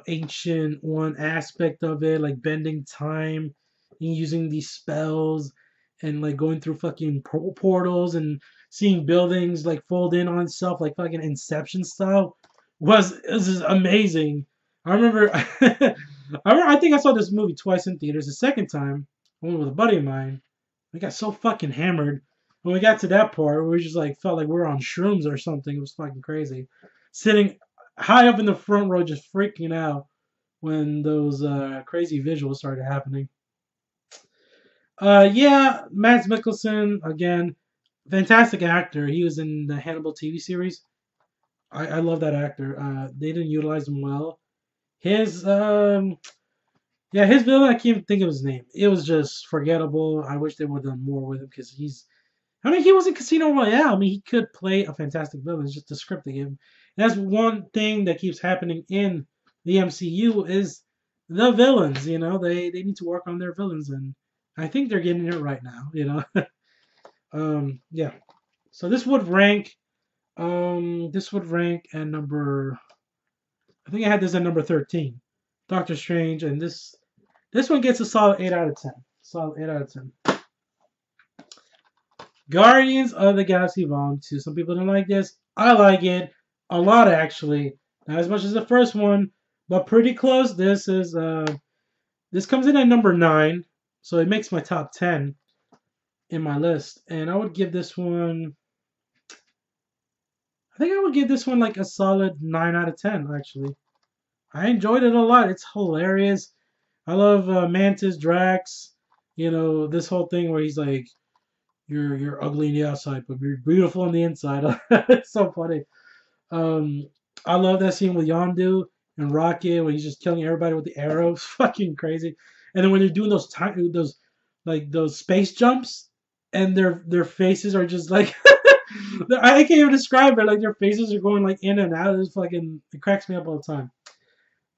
Speaker 1: ancient one aspect of it, like bending time and using these spells and like going through fucking portals and seeing buildings like fold in on itself like fucking Inception style was just amazing. I remember, I think I saw this movie twice in theaters. The second time, I went with a buddy of mine. We got so fucking hammered. When we got to that part, we just like felt like we were on shrooms or something. It was fucking crazy. Sitting high up in the front row, just freaking out when those crazy visuals started happening. Yeah, Mads Mikkelsen again, fantastic actor. He was in the Hannibal TV series. I love that actor. They didn't utilize him well. His yeah, his villain, I can't even think of his name. It was just forgettable. I wish they would have done more with him because I mean, he was in Casino Royale. I mean, he could play a fantastic villain. It's just the script they gave him. And that's one thing that keeps happening in the MCU is the villains. They need to work on their villains, and I think they're getting it right now. Yeah. So this would rank. This would rank at number. I think I had this at number 13. Doctor Strange, and this one gets a solid 8 out of 10. Solid 8 out of 10. Guardians of the Galaxy Volume 2. Some people don't like this. I like it a lot, actually. Not as much as the first one, but pretty close. This comes in at number 9, so it makes my top 10 in my list. And I would give this one. I think I would give this one like a solid 9 out of 10, actually. I enjoyed it a lot. It's hilarious. I love Mantis, Drax. This whole thing where he's like, you're ugly on the outside, but you're beautiful on the inside. It's so funny. Um, I love that scene with Yondu and Rocket when he's just killing everybody with the arrows. Fucking crazy. And then when they're doing those space jumps, and their faces are just like I can't even describe it. Like their faces are going like in and out. It cracks me up all the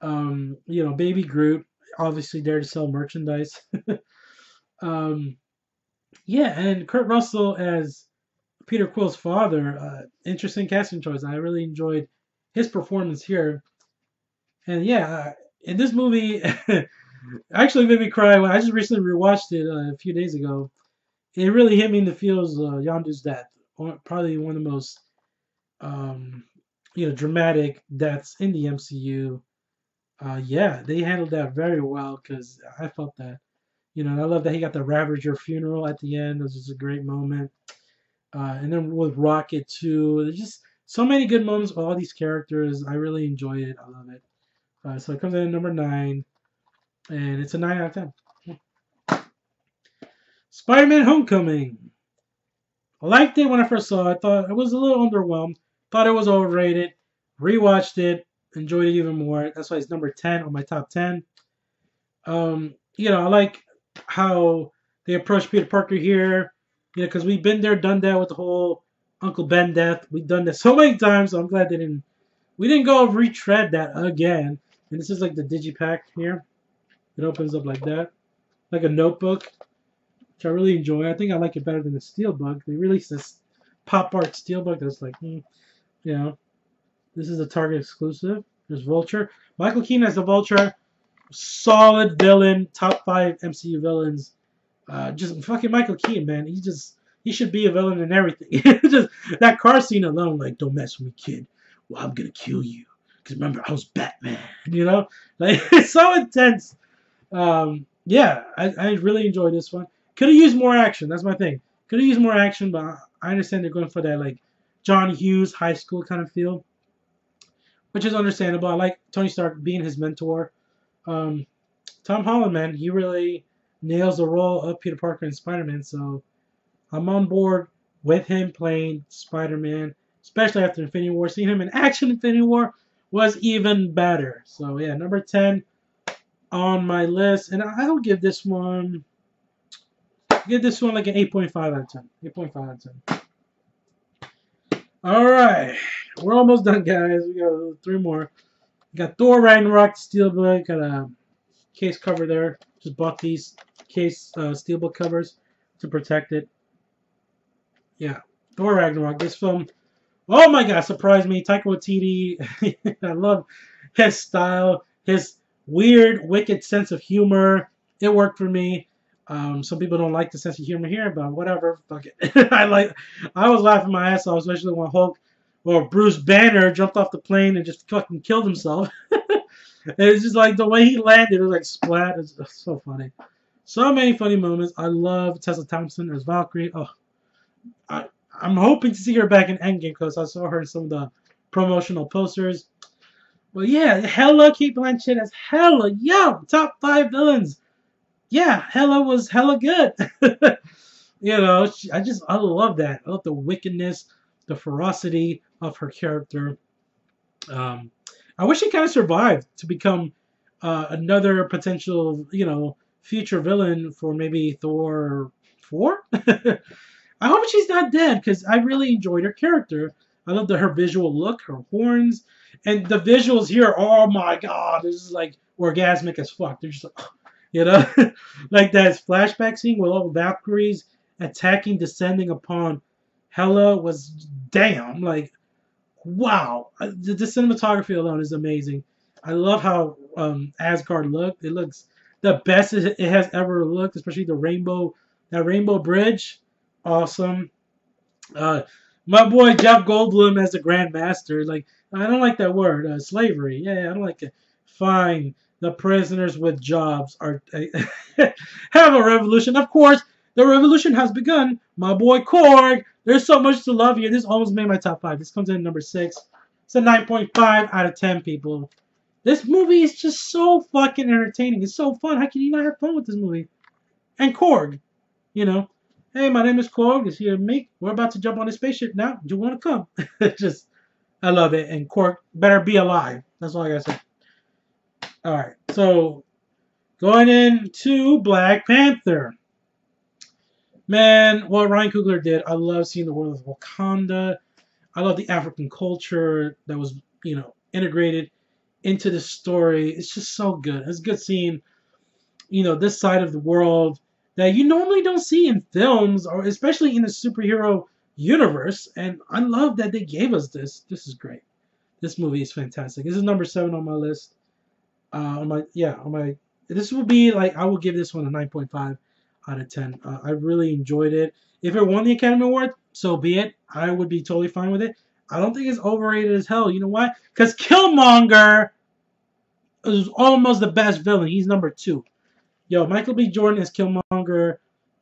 Speaker 1: time. Baby Groot, obviously there to sell merchandise. Yeah, and Kurt Russell as Peter Quill's father, interesting casting choice. I really enjoyed his performance here. And yeah, in this movie, actually made me cry. I just recently rewatched it a few days ago. It really hit me in the feels. Yondu's death, probably one of the most dramatic deaths in the MCU. Yeah, they handled that very well because I felt that. And I love that he got the Ravager funeral at the end. It was just a great moment. And then with Rocket too, there's just so many good moments with all these characters. I really enjoy it. I love it. So it comes in at number 9, and it's a 9 out of 10. Spider-Man: Homecoming. I liked it when I first saw it. I thought it was a little underwhelmed. Thought it was overrated. Rewatched it. Enjoyed it even more. That's why it's number 10 on my top 10. I like how they approach Peter Parker here. Because we've been there, done that with the whole Uncle Ben death. We've done that so many times, so I'm glad we didn't go retread that again. And this is like the digipack here. It opens up like that, like a notebook, which I really enjoy. I think I like it better than the Steelbook. They released this pop art Steelbook that's like, this is a Target exclusive. There's Vulture. Michael Keaton as the Vulture. Solid villain, top 5 MCU villains. Just fucking Michael Keaton, man. He should be a villain in everything. Just that car scene alone, like, don't mess with me, kid. Well, I'm gonna kill you. Cause remember, I was Batman. Like it's so intense. Yeah, I really enjoyed this one. Could have used more action. That's my thing. Could have used more action, but I understand they're going for that like John Hughes high school kind of feel. which is understandable. I like Tony Stark being his mentor. Um, Tom Holland, man, he really nails the role of Peter Parker in Spider-Man. So I'm on board with him playing Spider-Man, especially after Infinity War. Seeing him in action in Infinity War was even better. So yeah, number 10 on my list, and I'll give this one like an 8.5 out of 10. 8.5 out of 10. All right, we're almost done, guys. We got 3 more. We got Thor Ragnarok Steelbook. Got a case cover there. Just bought these case steelbook covers to protect it. Yeah, Thor Ragnarok. This film, oh my god, surprised me. Taika Waititi. I love his style, his weird, wicked sense of humor. It worked for me. Some people don't like the sense of humor here, but whatever. Fuck it. I was laughing my ass off, especially when Hulk or Bruce Banner jumped off the plane and just fucking killed himself. It's just like the way he landed, it was like splat. It's so funny. So many funny moments. I love Tessa Thompson as Valkyrie. Oh, I'm hoping to see her back in Endgame because I saw her in some of the promotional posters. But yeah, hella Kate Blanchett as Hela. Yo, top 5 villains. Yeah, Hela was hella good. You know, I love that. I love the wickedness, the ferocity of her character. I wish she kind of survived to become another potential, future villain for maybe Thor 4. I hope she's not dead because I really enjoyed her character. I love her visual look, her horns, and the visuals here. Oh my god, this is like orgasmic as fuck. They're just like, like that flashback scene with all the Valkyries attacking, descending upon Hela was damn. Like, wow, the cinematography alone is amazing. I love how Asgard looked. It looks the best it has ever looked, especially that rainbow bridge. Awesome. My boy Jeff Goldblum as the Grand Master. Like, I don't like that word, slavery. Yeah, I don't like it. Fine. The prisoners with jobs are have a revolution. Of course, the revolution has begun. My boy Korg. There's so much to love here. This almost made my top 5. This comes in at number 6. It's a 9.5 out of 10, people. This movie is just so fucking entertaining. It's so fun. How can you not have fun with this movie? And Korg, hey, my name is Korg. It's here, me. We're about to jump on a spaceship now. Do you want to come? Just, I love it. And Korg better be alive. That's all I gotta say. All right, so going into Black Panther. Man, what Ryan Coogler did, I love seeing the world of Wakanda. I love the African culture that was, integrated into the story. It's just so good. It's good seeing, this side of the world that you normally don't see in films, or especially in a superhero universe. And I love that they gave us this. This is great. This movie is fantastic. This is number 7 on my list. This will be like, I will give this one a 9.5 out of 10. I really enjoyed it. If it won the Academy Award, so be it. I would be totally fine with it. I don't think it's overrated as hell. You know why? Because Killmonger is almost the best villain. He's number 2. Yo, Michael B. Jordan as Killmonger.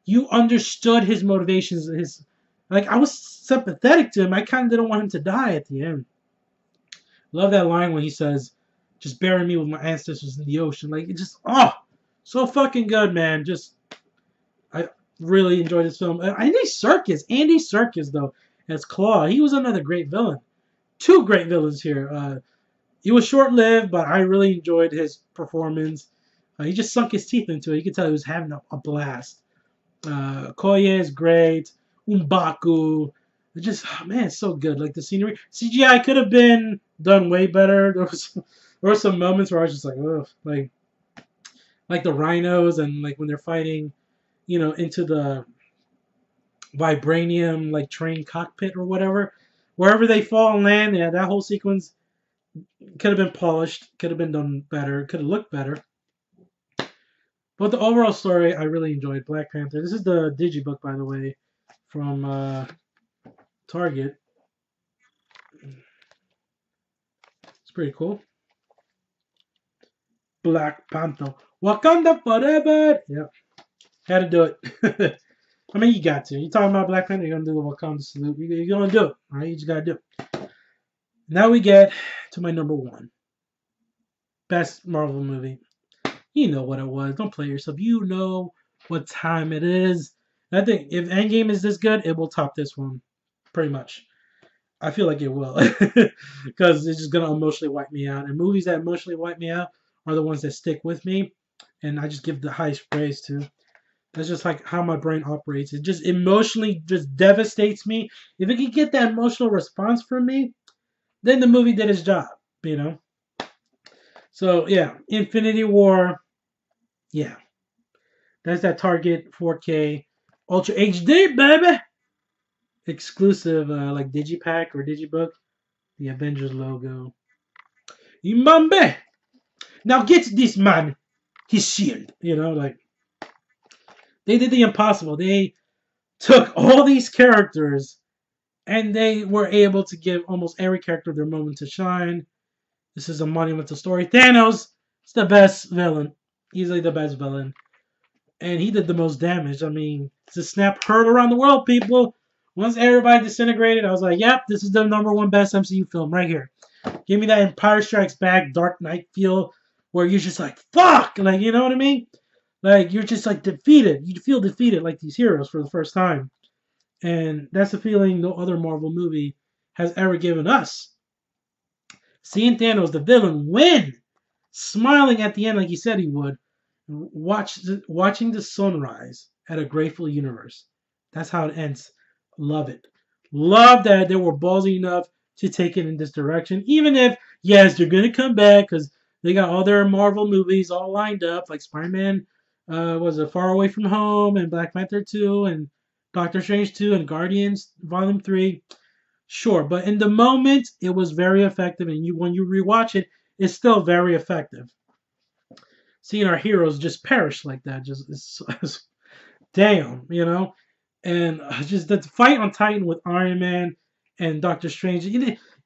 Speaker 1: You understood his motivations. I was sympathetic to him. I kind of didn't want him to die at the end. Love that line when he says, "Just bury me with my ancestors in the ocean." Like, it just, so fucking good, man. I really enjoyed this film. Andy Serkis, though, as Claw. He was another great villain. 2 great villains here. He was short-lived, but I really enjoyed his performance. He just sunk his teeth into it. You could tell he was having a blast. Koye is great. M'Baku. Man, it's so good. Like, the scenery. CGI could have been done way better. There were some moments where I was just like, ugh. Like the rhinos and, like, when they're fighting, into the vibranium, like, train cockpit or whatever. Wherever they fall and land, yeah, that whole sequence could have been polished. Could have been done better. Could have looked better. But the overall story, I really enjoyed. Black Panther. This is the digibook, by the way, from Target. It's pretty cool. Black Panther. Wakanda forever. Yep. Had to do it. I mean, you got to. You talking about Black Panther, you're going to do the Wakanda salute. You're going to do it. All right? You just got to do it. Now we get to my number one. Best Marvel movie. You know what it was. Don't play yourself. You know what time it is. I think if Endgame is this good, it will top this one. Pretty much. I feel like it will. Because it's just going to emotionally wipe me out. And movies that emotionally wipe me out are the ones that stick with me. And I just give the highest praise to. That's just like how my brain operates. It just emotionally just devastates me. If it can get that emotional response from me, then the movie did its job, you know? So, yeah, Infinity War, yeah. That's that Target 4K Ultra HD, baby! Exclusive, like Digipack or Digibook, the Avengers logo. Imambe! Now get this man his shield. You know, like, they did the impossible. They took all these characters and they were able to give almost every character their moment to shine. This is a monumental story. Thanos is the best villain. Easily the best villain. And he did the most damage. I mean, the snap heard around the world, people. Once everybody disintegrated, I was like, yep, this is the number one best MCU film right here. Give me that Empire Strikes Back, Dark Knight feel where you're just like, fuck! Like, you know what I mean? Like, you're just like defeated. You feel defeated like these heroes for the first time. And that's a feeling no other Marvel movie has ever given us. Seeing Thanos, the villain, win, smiling at the end like he said he would, watching the sunrise at a grateful universe. That's how it ends. Love it. Love that they were ballsy enough to take it in this direction. Even if, yes, they're going to come back because they got all their Marvel movies all lined up, like Spider-Man was a Far Away From Home and Black Panther 2 and Doctor Strange 2 and Guardians Volume 3. Sure, but in the moment, it was very effective, and when you rewatch it, it's still very effective. Seeing our heroes just perish like that, just it's damn, you know. And just the fight on Titan with Iron Man and Doctor Strange.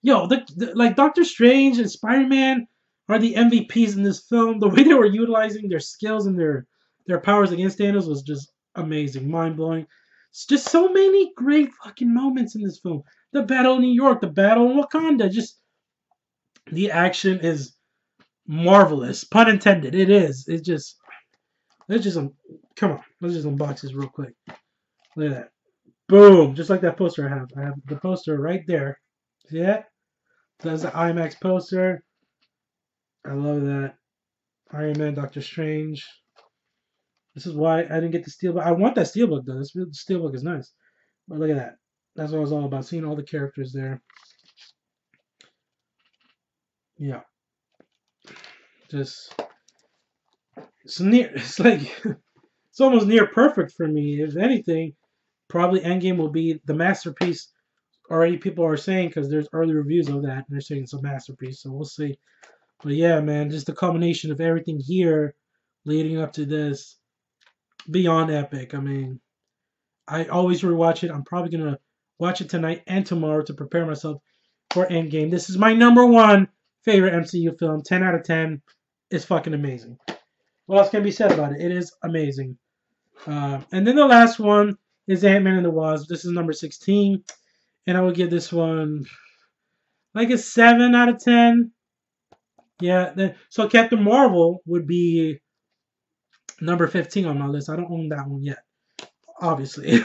Speaker 1: Yo, like Doctor Strange and Spider Man are the MVPs in this film. The way they were utilizing their skills and their powers against Thanos was just amazing, mind blowing. It's just so many great fucking moments in this film. The battle in New York, the battle in Wakanda, just the action is marvelous. Pun intended. It is. It's just. Let's just come on. Let's just unbox this real quick. Look at that. Boom! Just like that poster I have. I have the poster right there. See that? That's the IMAX poster. I love that. Iron Man, Doctor Strange. This is why I didn't get the steelbook. I want that steelbook though. This steelbook is nice. But look at that. That's what I was all about. Seeing all the characters there. Yeah. Just it's near. It's like it's almost near perfect for me. If anything, probably Endgame will be the masterpiece. Already, people are saying because there's early reviews of that, and they're saying it's a masterpiece. So we'll see. But yeah, man, just the combination of everything here leading up to this, beyond epic. I mean, I always rewatch it. I'm probably gonna watch it tonight and tomorrow to prepare myself for Endgame. This is my number one favorite MCU film. 10 out of 10. It's fucking amazing. What else can be said about it? It is amazing. And then the last one is Ant-Man and the Wasp. This is number 16. And I would give this one like a 7 out of 10. Yeah. So Captain Marvel would be number 15 on my list. I don't own that one yet, obviously.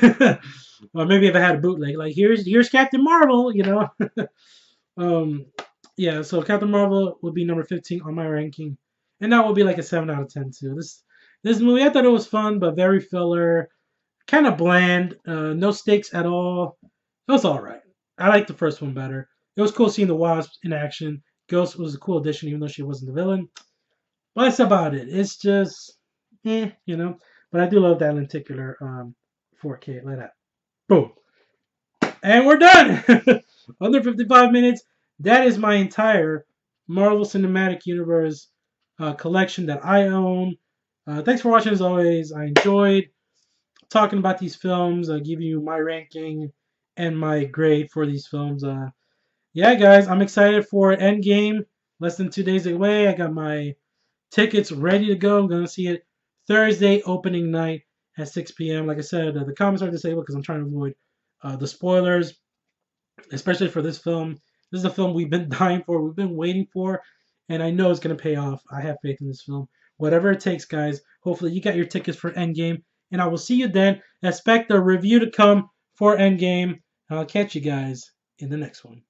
Speaker 1: Or maybe if I had a bootleg, like here's Captain Marvel, you know. um, yeah. So Captain Marvel would be number 15 on my ranking, and that would be like a 7 out of 10 too. This movie, I thought it was fun, but very filler, kind of bland. No stakes at all. It was all right. I liked the first one better. It was cool seeing the Wasp in action. Ghost was a cool addition, even though she wasn't the villain. But that's about it. It's just, you know. But I do love that lenticular 4K like that. Boom. And we're done. Under 55 minutes. That is my entire Marvel Cinematic Universe collection that I own. Thanks for watching as always. I enjoyed talking about these films. I'll give you my ranking and my grade for these films. Yeah, guys, I'm excited for Endgame. Less than 2 days away. I got my tickets ready to go. I'm going to see it Thursday opening night at 6 p.m. Like I said, the comments are disabled because I'm trying to avoid the spoilers, especially for this film. This is a film we've been dying for, we've been waiting for, and I know it's gonna pay off. I have faith in this film. Whatever it takes, guys. Hopefully you got your tickets for Endgame, and I will see you then. Expect a review to come for Endgame. I'll catch you guys in the next one.